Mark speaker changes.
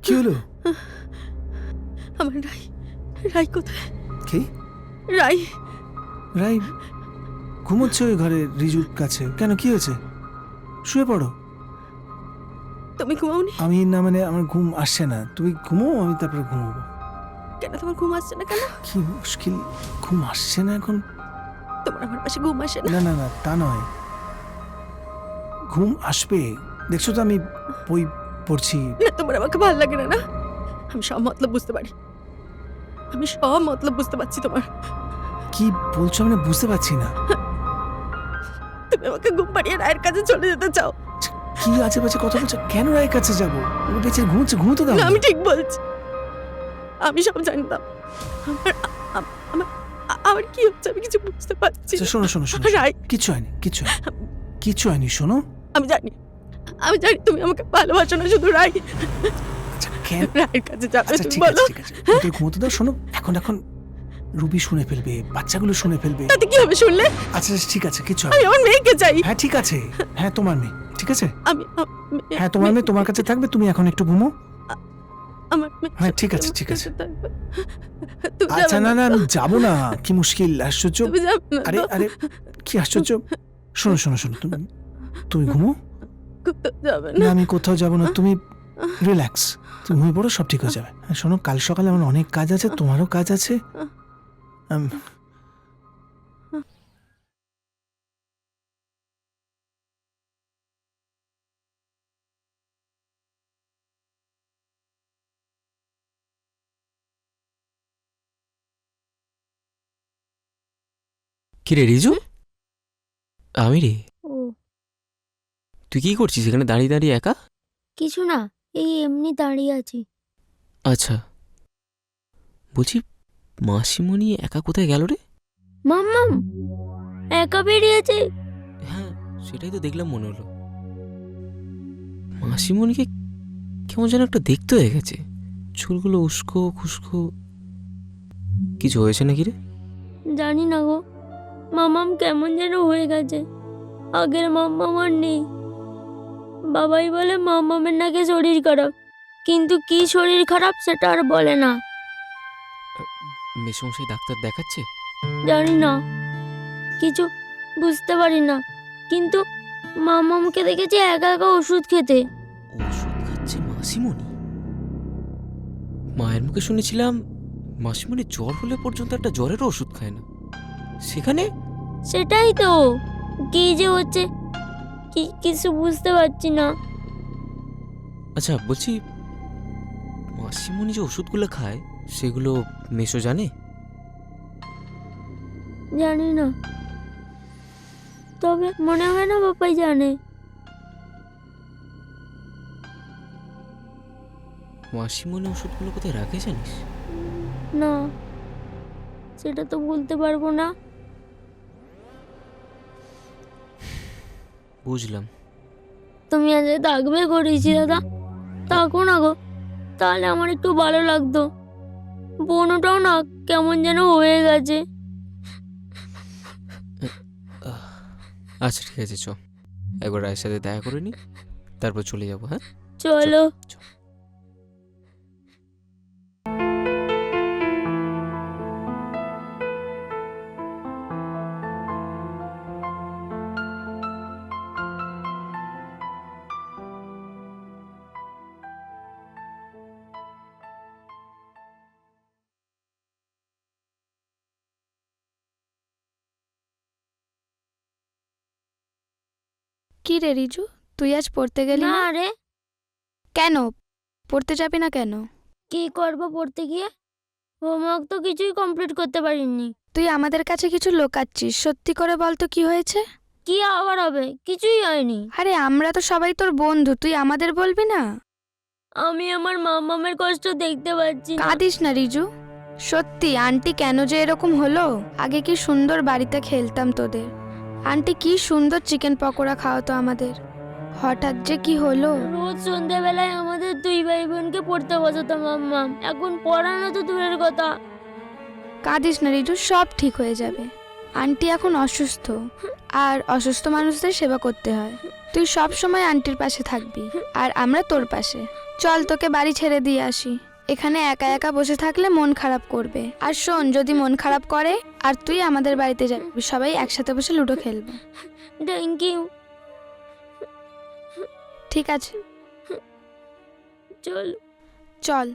Speaker 1: কি হলো?
Speaker 2: আমার রাই, রাই কোথায়?
Speaker 1: কি?
Speaker 2: রাই
Speaker 1: রাই ঘুমোচ্ছে ওই ঘরে রিজুর কাছে। কেন, কি হয়েছে? শুয়ে পড়ো।
Speaker 2: তুমি ঘুমাওনি?
Speaker 1: আমি না, মানে আমার ঘুম আসছে না। তুমি ঘুমো, আমি তারপরে ঘুমোবো।
Speaker 2: কেন তোমার ঘুম আসছে না কেন?
Speaker 1: কি মুশকিল, ঘুম আসছে না এখন?
Speaker 2: তোমার আমার পাশে ঘুম আসে না?
Speaker 1: না না না, তা নয়, ঘুম আসবে। দেখছো তো আমি বই পড়ছি।
Speaker 2: না, তোমার আমাকে ভালো লাগে না। না, আমি সব মতলব বুঝতে পারি। আমি সব মতলব বুঝতে পারছি তোমার।
Speaker 1: কি বলছো আমি না বুঝতে পারছি না।
Speaker 2: তুমি আমাকে ঘুম পাড়িয়ে রায়ের কাছে চলে যেতে চাও।
Speaker 1: কি আছে বাজে কথা বলছো? কেন রায়ের কাছে যাবো? ও বেঁচে ঘুমোচ্ছে, ঘুমোতে দাও
Speaker 2: না,
Speaker 1: না।
Speaker 2: আমি ঠিক বলছি। আমি সব জানতাম। আমার আমার আমার কি হচ্ছে আমি কিছু বুঝতে পারছি
Speaker 1: আচ্ছা,
Speaker 2: না।
Speaker 1: শোনো শোনো শোনো,
Speaker 2: রাই,
Speaker 1: কিছু হয়নি, কিছু হয়নি, কিছু হয়নি, শোনো।
Speaker 2: আমি জানি তুমি আমাকে ভালোবাসো না শুধু রাই।
Speaker 1: আচ্ছা কেন?
Speaker 2: রায়ের কাছে যাবে
Speaker 1: আচ্ছা
Speaker 2: তুমি
Speaker 1: ঠিক
Speaker 2: বলো।
Speaker 1: আছে, ঠিক আছে, ওকে ঘুমোতে দাও। শোনো, এখন এখন রুবি শুনে ফেলবে, বাচ্চাগুলো শুনে ফেলবে।
Speaker 2: তাতে কি হবে শুনলে?
Speaker 1: আচ্ছা ঠিক আছে, কিছু
Speaker 2: আমি
Speaker 1: হবে।
Speaker 2: আমার মেয়েকে চাই।
Speaker 1: হ্যাঁ ঠিক আছে, হ্যাঁ তোমার মেয়ে, ঠিক আছে।
Speaker 2: আমি
Speaker 1: হ্যাঁ তোমার মেয়ে তোমার কাছে থাকবে, তুমি এখন একটু ঘুমো।
Speaker 2: আমার মেয়ে
Speaker 1: হ্যাঁ, ঠিক আছে,
Speaker 2: আমার
Speaker 1: ঠিক আছে।
Speaker 2: কাছে থাকবে। তুমি
Speaker 1: আচ্ছা
Speaker 2: যাবে
Speaker 1: না না,
Speaker 2: তো?
Speaker 1: আমি যাবো না। কি মুশকিল, আশ্চর্য।
Speaker 2: তুমি যাবে না
Speaker 1: আরে
Speaker 2: তো?
Speaker 1: আরে, কি আশ্চর্য। শোনো শোনো শোনো, তুমি তুমি ঘুমো।
Speaker 2: কোথাও যাবে
Speaker 1: না
Speaker 2: না?
Speaker 1: আমি কোথাও যাবো না, তুমি রিল্যাক্স, তুমি ঘুমিয়ে পড়ো, সব ঠিক হয়ে যাবে। হ্যাঁ শোনো, কাল সকালে আমার অনেক কাজ আছে, তোমারও কাজ আছে।
Speaker 3: কি রে রিজু? আমি রে।
Speaker 4: ও
Speaker 3: তুই কি করছিস এখানে দাঁড়িয়ে দাঁড়িয়ে একা?
Speaker 4: কিছু না, এই এমনি দাঁড়িয়ে আছি।
Speaker 3: আচ্ছা, বলছি মাসিমণি একা কোথায় গেল রে?
Speaker 4: মাম্মাম একা বেরিয়েছে।
Speaker 3: হ্যাঁ সেটাই তো দেখলাম, মনে হলো মাসিমণিকে কেমন যেন একটা দেখতে হয়ে গেছে। চুলগুলো উস্কো খুস্কো। কিছু হয়েছে নাকি রে?
Speaker 4: জানি না গো, মামাম কেমন যেন হয়ে গেছে। আগের মাম্মাম আর নেই। বাবাই বলে মাম্মামের নাকি শরীর খারাপ, কিন্তু কি শরীর খারাপ সেটা আর বলে না।
Speaker 3: মেসমশাই ডাক্তার দেখাচ্ছে?
Speaker 4: জানি না, কিছু বুঝতে পারি না, কিন্তু মামামকে দেখেছি একা একা ওষুধ খেতে।
Speaker 3: ওষুধ খাচ্ছে মাসিমণি? মায়ের মুখে শুনেছিলাম মাসিমণি জ্বর হলে পর্যন্ত একটা জ্বরেরও ওষুধ খায় না, সেখানে
Speaker 4: সেটাই তো, কি যে হচ্ছে কিছু বুঝতে পারছি না।
Speaker 3: আচ্ছা বলছি, মাসিমণি যে ওষুধগুলো খায় সেগুলো মেসো জানে?
Speaker 4: জানি না, তবে মনে হয় না বাবাই জানে।
Speaker 3: মাসিমণি ওষুধগুলো কোথায় রাখে জানিস?
Speaker 4: না, সেটা তো বলতে পারবো না।
Speaker 3: বুঝলাম।
Speaker 4: তুমি আজ থাকবে করেছি দাদা, থাকো না গো, তাহলে আমার একটু ভালো লাগতো। বোনটাও না কেমন যেন হয়ে গেছে।
Speaker 3: আচ্ছা ঠিক আছে, চ একবার রায়ের সাথে দেখা করে নি, তারপর চলে যাবো। হ্যাঁ
Speaker 4: চলো।
Speaker 3: চ।
Speaker 5: কি রে রিজু, তুই আজ পড়তে গেলি
Speaker 4: না
Speaker 5: না?
Speaker 4: রে,
Speaker 5: কেন পড়তে যাবি না কেন?
Speaker 4: কি করবো পড়তে গিয়ে? হোমওয়ার্ক তো কিছুই কমপ্লিট করতে পারিনি।
Speaker 5: তুই আমাদের কাছে কিছু লোকাচ্ছিস, সত্যি করে বল তো কি হয়েছে?
Speaker 4: কি আবার হবে? কিছুই হয়নি।
Speaker 5: আরে আমরা তো সবাই তোর বন্ধু, তুই আমাদের বলবি না?
Speaker 4: আমি আমার মামামের কষ্ট দেখতে পাচ্ছি না।
Speaker 5: কাঁদিস না রিজু, সত্যি আন্টি কেন যে এরকম হলো? আগে কি সুন্দর বাড়িতে খেলতাম তোদের, আন্টি কি সুন্দর চিকেন পকোড়া খাওয়াতো আমাদের, হঠাৎ যে কি হলো?
Speaker 4: রোজ সন্ধ্যেবেলায় আমাদের দুই ভাই বোনকে পড়তে বসাতো মাম্মা, এখন পড়ানো তো দূরের কথা।
Speaker 5: কাঁদিস না রিজু, সব ঠিক হয়ে যাবে। আন্টি এখন অসুস্থ, আর অসুস্থ মানুষদের সেবা করতে হয়। তুই সব সময় আন্টির পাশে থাকবি, আর আমরা তোর পাশে। চল তোকে বাড়ি ছেড়ে দিয়ে আসি। এখানে একা একা বসে থাকলে মন খারাপ করবে। আর শোন, যদি মন খারাপ করে আর তুই আমাদের বাড়িতে যাবি, সবাই একসাথে বসে লুডো খেলবো।
Speaker 4: Thank you.
Speaker 5: ঠিক আছে,
Speaker 4: চল।
Speaker 5: চল।